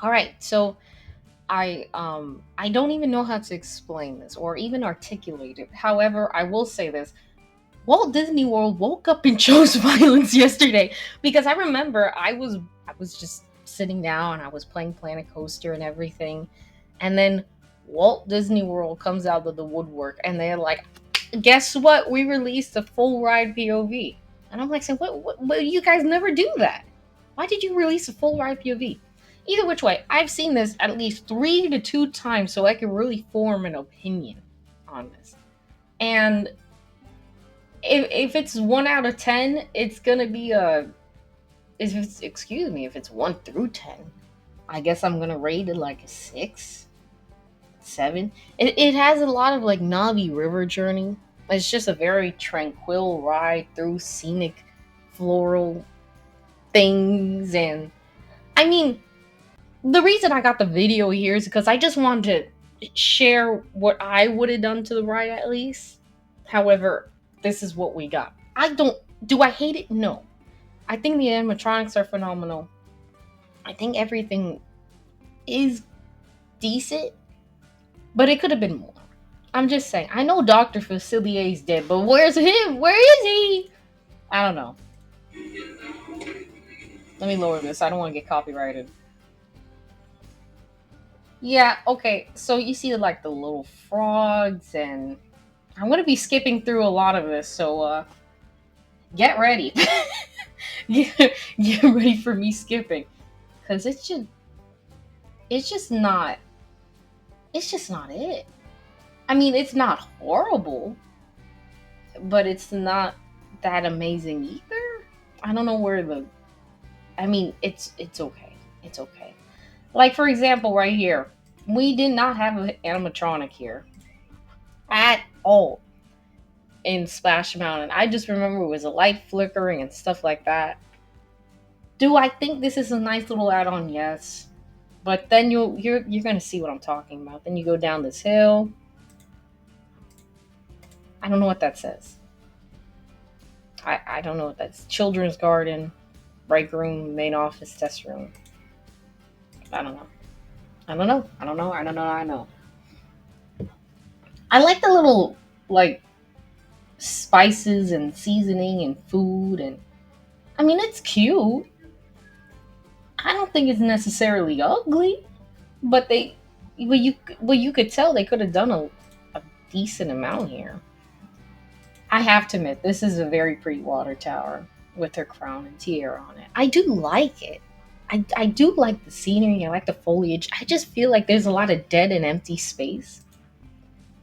All right, so I don't even know how to explain this or even articulate it. However, I will say this. Walt Disney World woke up and chose violence yesterday because I remember I was just sitting down and I was playing Planet Coaster and everything, and then Walt Disney World comes out of the woodwork and they're like, "Guess what? We released a full ride POV." And I'm like, "Saying what? You guys never do that. Why did you release a full ride POV?" Either which way, I've seen this at least 3 to 2 times so I can really form an opinion on this. And if it's 1 out of 10, it's gonna be a. If it's excuse me, if it's 1 through 10, I guess I'm gonna rate it like a 6, 7. It has a lot of like Navi River journey. It's just a very tranquil ride through scenic floral things, and I mean the reason I got the video here is because I just wanted to share what I would have done to the ride at least. However, this is what we got. I don't. Do I hate it? No. I think the animatronics are phenomenal. I think everything is decent, but it could have been more. I'm just saying. I know Dr. Facilier is dead, but where's him? Where is he? I don't know. Let me lower this. I don't want to get copyrighted. Yeah, okay. So you see like the little frogs, and I'm going to be skipping through a lot of this, so get ready. Get ready for me skipping, cuz it's just not it's just not it. I mean, it's not horrible, but it's not that amazing either. I don't know where the. I mean, it's okay. It's okay. Like for example, right here, we did not have an animatronic here at all in Splash Mountain. I just remember it was a light flickering and stuff like that. Do I think this is a nice little add-on? Yes, but then you're gonna see what I'm talking about. Then you go down this hill. I don't know what that says. I don't know what that's. Children's garden, break room, main office, test room. I don't know. I don't know. I don't know. I don't know. I know. I like the little like spices and seasoning and food, and I mean it's cute. I don't think it's necessarily ugly, but you could tell they could have done a decent amount here. I have to admit this is a very pretty water tower with her crown and tiara on it. I do like it. I do like the scenery. I like the foliage. I just feel like there's a lot of dead and empty space.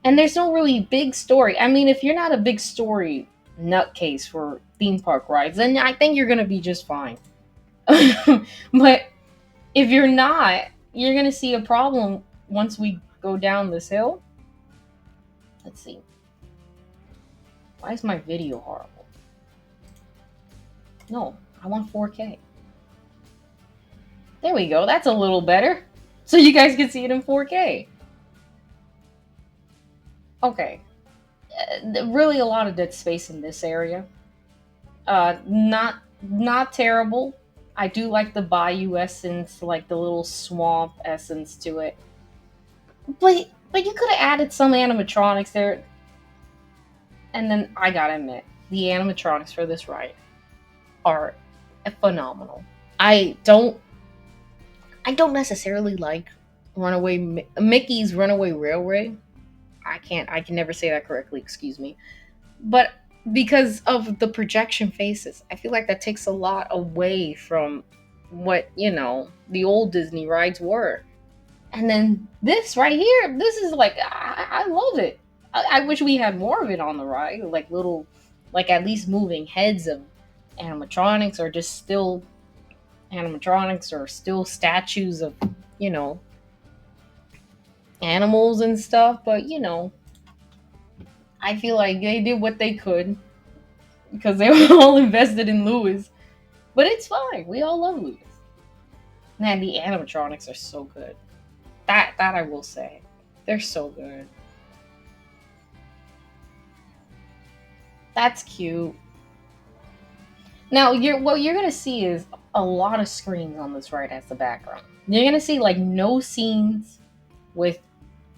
And there's no really big story. I mean, if you're not a big story nutcase for theme park rides, then I think you're gonna be just fine. But if you're not, you're gonna see a problem once we go down this hill. Let's see. Why is my video horrible? No, I want 4K. There we go. That's a little better. So you guys can see it in 4K. Okay. Really a lot of dead space in this area. Not terrible. I do like the Bayou essence, like the little swamp essence to it. But you could have added some animatronics there. And then I gotta admit, the animatronics for this ride are phenomenal. I don't I don't necessarily like Mickey's Runaway Railway. I can never say that correctly, excuse me. But because of the projection faces, I feel like that takes a lot away from what, the old Disney rides were. And then this right here, this is like I love it. I wish we had more of it on the ride, like little, like at least moving heads of animatronics, or just still animatronics, or still statues of, you know, animals and stuff. But I feel like they did what they could because they were all invested in Lewis. But it's fine. We all love Lewis. Man, the animatronics are so good. That I will say, they're so good. That's cute. Now, what you're gonna see is a lot of screens on this ride as the background. You're gonna see like no scenes with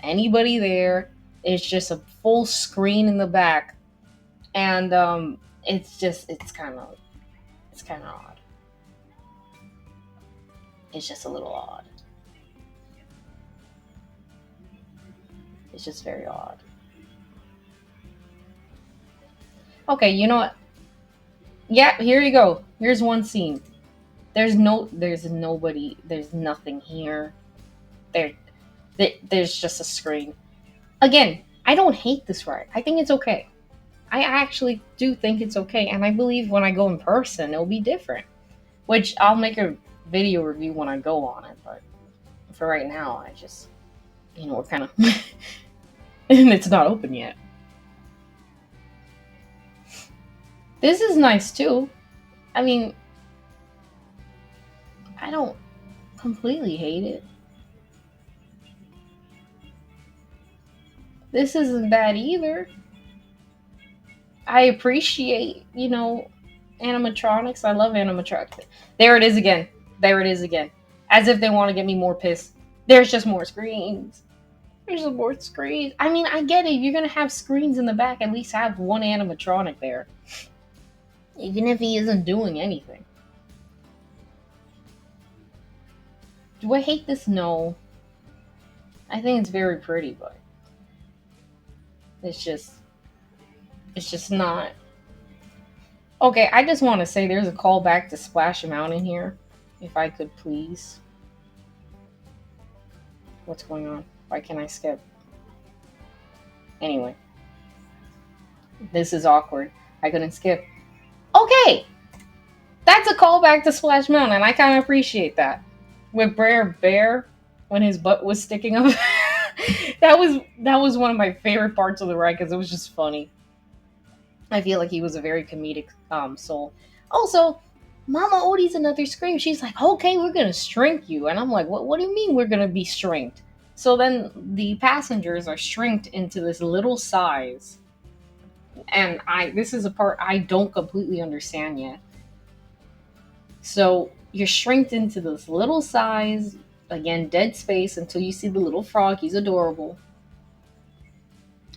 anybody there. It's just a full screen in the back, and it's kind of odd. It's just a little odd. It's just very odd. Okay, you know what? Yeah, here you go. Here's one scene. There's nobody. There's nothing here. There, there's just a screen. Again, I don't hate this ride. I think it's okay. I actually do think it's okay, and I believe when I go in person, it'll be different. Which I'll make a video review when I go on it. But for right now, I just, we're kind of, and it's not open yet. This is nice too. I mean, I don't completely hate it. This isn't bad either. I appreciate, animatronics. I love animatronics. There it is again. There it is again. As if they want to get me more pissed. There's just more screens. There's just more screens. I mean, I get it. You're going to have screens in the back. At least have one animatronic there. Even if he isn't doing anything. Do I hate this? No. I think it's very pretty, but it's just not. Okay, I just want to say there's a callback to Splash Mountain here. If I could please. What's going on? Why can't I skip? Anyway. This is awkward. I couldn't skip. Okay! That's a callback to Splash Mountain. I kind of appreciate that. With Brer Bear, when his butt was sticking up. that was one of my favorite parts of the ride because it was just funny. I feel like he was a very comedic soul. Also, Mama Odie's another scream. She's like, okay, we're going to shrink you. And I'm like, what do you mean we're going to be shrinked? So then the passengers are shrinked into this little size. And this is a part I don't completely understand yet. So you're shrinked into this little size, again, dead space until you see the little frog. He's adorable.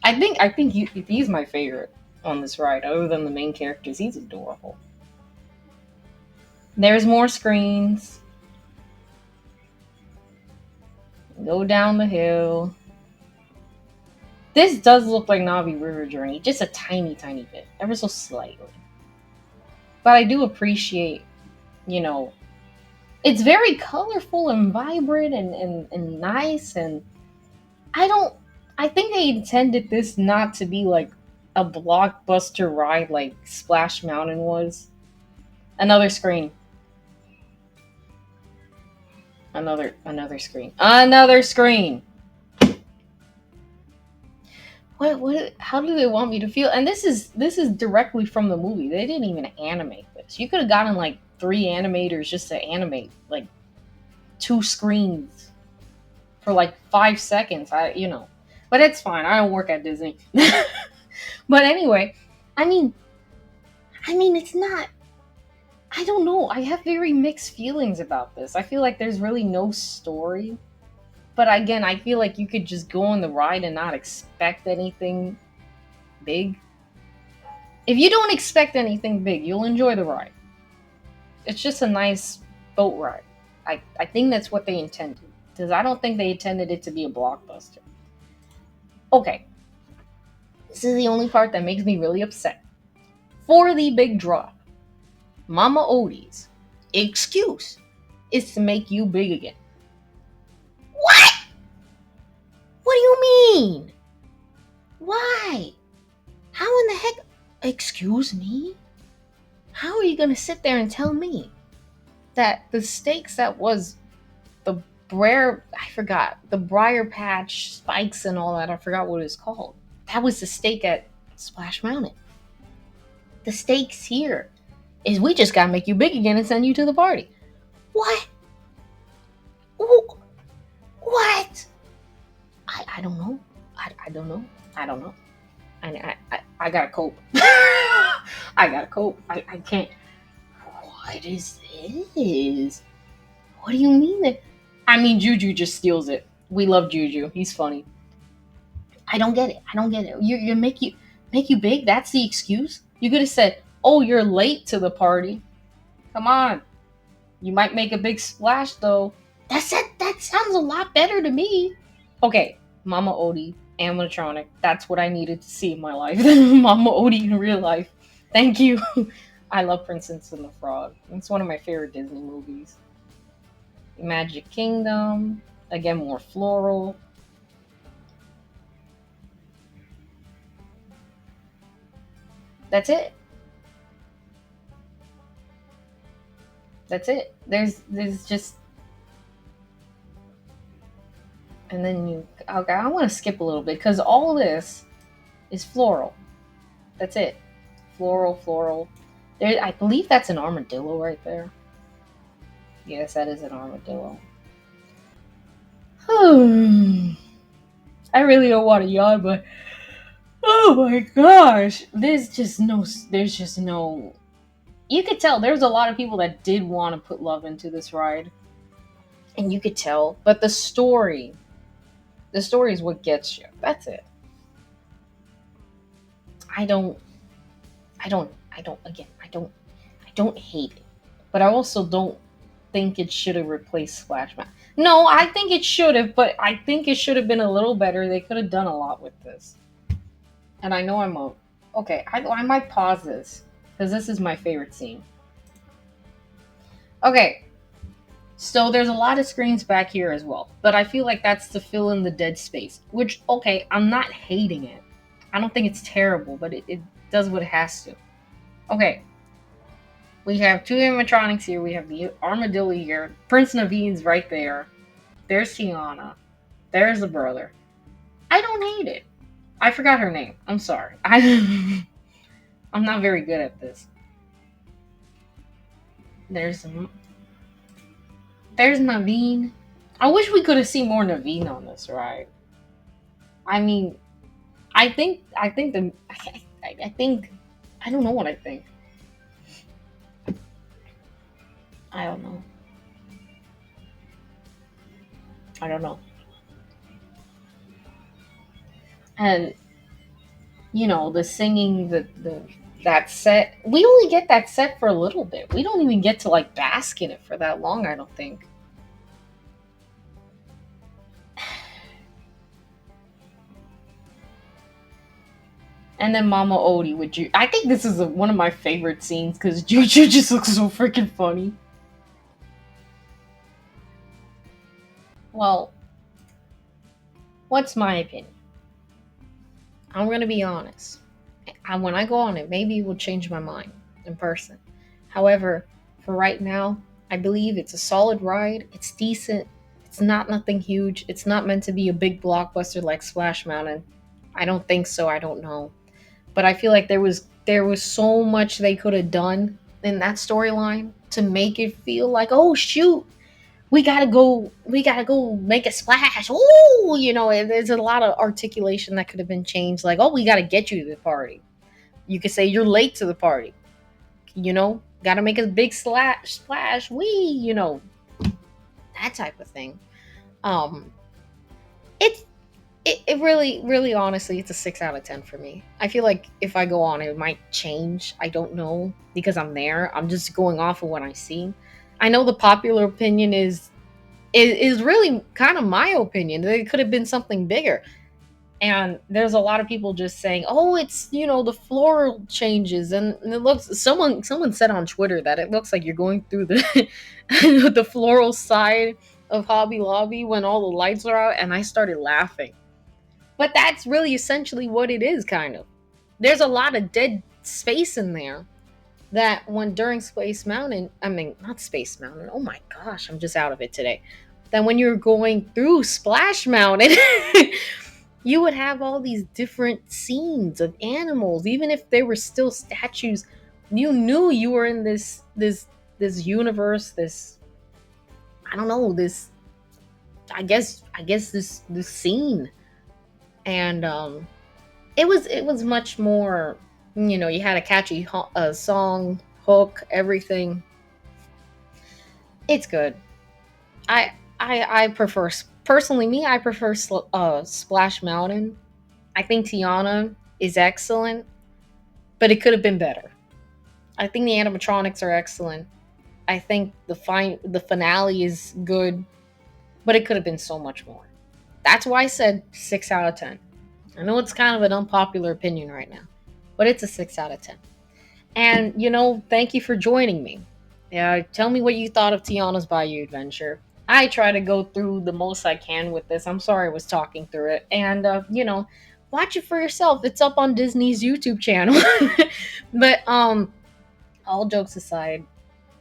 I think he's my favorite on this ride, other than the main characters. He's adorable. There's more screens. Go down the hill. This does look like Navi River Journey, just a tiny, tiny bit, ever so slightly. But I do appreciate, it's very colorful and vibrant and nice. And I think they intended this not to be like a blockbuster ride like Splash Mountain was. Another screen. Another screen. Another screen. What how do they want me to feel? And this is directly from the movie. They didn't even animate this. You could have gotten like 3 animators just to animate like 2 screens for like 5 seconds. But it's fine. I don't work at Disney. But anyway, I mean it's not, I don't know. I have very mixed feelings about this. I feel like there's really no story. But again, I feel like you could just go on the ride and not expect anything big. If you don't expect anything big, you'll enjoy the ride. It's just a nice boat ride. I think that's what they intended. Because I don't think they intended it to be a blockbuster. Okay. This is the only part that makes me really upset. For the big drop, Mama Odie's excuse is to make you big again. What? What do you mean? Why? How in the heck? Excuse me? How are you going to sit there and tell me that the steaks that was the the Briar Patch spikes and all that, I forgot what it's called. That was the steak at Splash Mountain. The steaks here is we just got to make you big again and send you to the party. What? What? I don't know. I don't know. I don't know. I gotta cope. I gotta cope. I can't. What is this? What do you mean that? I mean, Juju just steals it. We love Juju. He's funny. I don't get it. I don't get it. You make you big. That's the excuse. You could have said, "Oh, you're late to the party." Come on. You might make a big splash though. That's it. That sounds a lot better to me. Okay, Mama Odie, animatronic. That's what I needed to see in my life. Mama Odie in real life. Thank you. I love Princess and the Frog. It's one of my favorite Disney movies. Magic Kingdom. Again, more floral. That's it. That's it. There's just, and then you, okay, I want to skip a little bit because all this is floral. That's it. Floral, floral. There, I believe that's an armadillo right there. Yes, that is an armadillo. I really don't want to yawn, but oh my gosh, there's just no. You could tell there's a lot of people that did want to put love into this ride, and you could tell. But the story is what gets you. That's it. I don't, Again, I don't hate it, but I also don't think it should have replaced Splash Mountain. No, I think it should have, but I think it should have been a little better. They could have done a lot with this. And I know I'm a okay. I might pause this because this is my favorite scene. Okay, so there's a lot of screens back here as well, but I feel like that's to fill in the dead space. Which okay, I'm not hating it. I don't think it's terrible, but it does what it has to. Okay, we have two animatronics here. We have the armadillo here. Prince Naveen's right there. There's Tiana. There's the brother. I don't hate it. I forgot her name. I'm sorry. I'm not very good at this. There's there's Naveen. I wish we could have seen more Naveen on this ride. I mean, I think the I think I don't know what I think. I don't know. I don't know. And the singing, the that set. We only get that set for a little bit. We don't even get to like bask in it for that long. I don't think. And then Mama Odie with you. I think this is one of my favorite scenes because Juju just looks so freaking funny. Well, what's my opinion? I'm gonna be honest. When I go on it, maybe it will change my mind in person. However, for right now, I believe it's a solid ride. It's decent. It's not nothing huge. It's not meant to be a big blockbuster like Splash Mountain. I don't think so. I don't know. But I feel like there was so much they could have done in that storyline to make it feel like, oh shoot, we gotta go make a splash. Ooh, there's a lot of articulation that could have been changed. Like, oh, we gotta get you to the party. You could say you're late to the party. Gotta make a big splash. That type of thing. Um, it's it really, really, honestly, it's a 6 out of 10 for me. I feel like if I go on, it might change. I don't know because I'm there. I'm just going off of what I see. I know the popular opinion is really kind of my opinion. It could have been something bigger. And there's a lot of people just saying, "Oh, it's the floral changes," and it looks. Someone said on Twitter that it looks like you're going through the the floral side of Hobby Lobby when all the lights are out, and I started laughing. But that's really essentially what it is, kind of. There's a lot of dead space in there that when during Space Mountain, I mean, not Space Mountain, oh my gosh, I'm just out of it today. That when you're going through Splash Mountain, you would have all these different scenes of animals, even if they were still statues. You knew you were in this universe, this I don't know, this I guess this scene. And it was much more, you had a catchy song, hook, everything. It's good. I prefer personally me. I prefer Splash Mountain. I think Tiana is excellent, but it could have been better. I think the animatronics are excellent. I think the finale is good, but it could have been so much more. That's why I said 6 out of 10. I know it's kind of an unpopular opinion right now, but it's a 6 out of 10. And thank you for joining me. Yeah, tell me what you thought of Tiana's Bayou adventure. I try to go through the most I can with this. I'm sorry I was talking through it, and watch it for yourself. It's up on Disney's YouTube channel. But all jokes aside,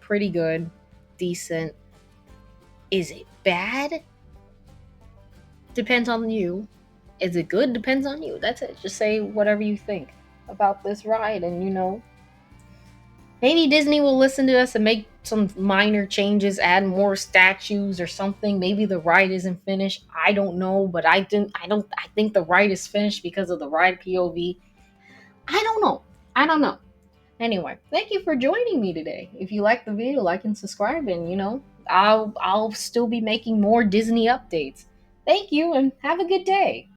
pretty good, decent. Is it bad? Depends on you. Is it good? Depends on you. That's it. Just say whatever you think about this ride, and maybe Disney will listen to us and make some minor changes, add more statues or something. Maybe the ride isn't finished. I don't know, but I didn't. I don't. I think the ride is finished because of the ride POV. I don't know. I don't know. Anyway, thank you for joining me today. If you like the video, like and subscribe, and I'll still be making more Disney updates. Thank you, and have a good day.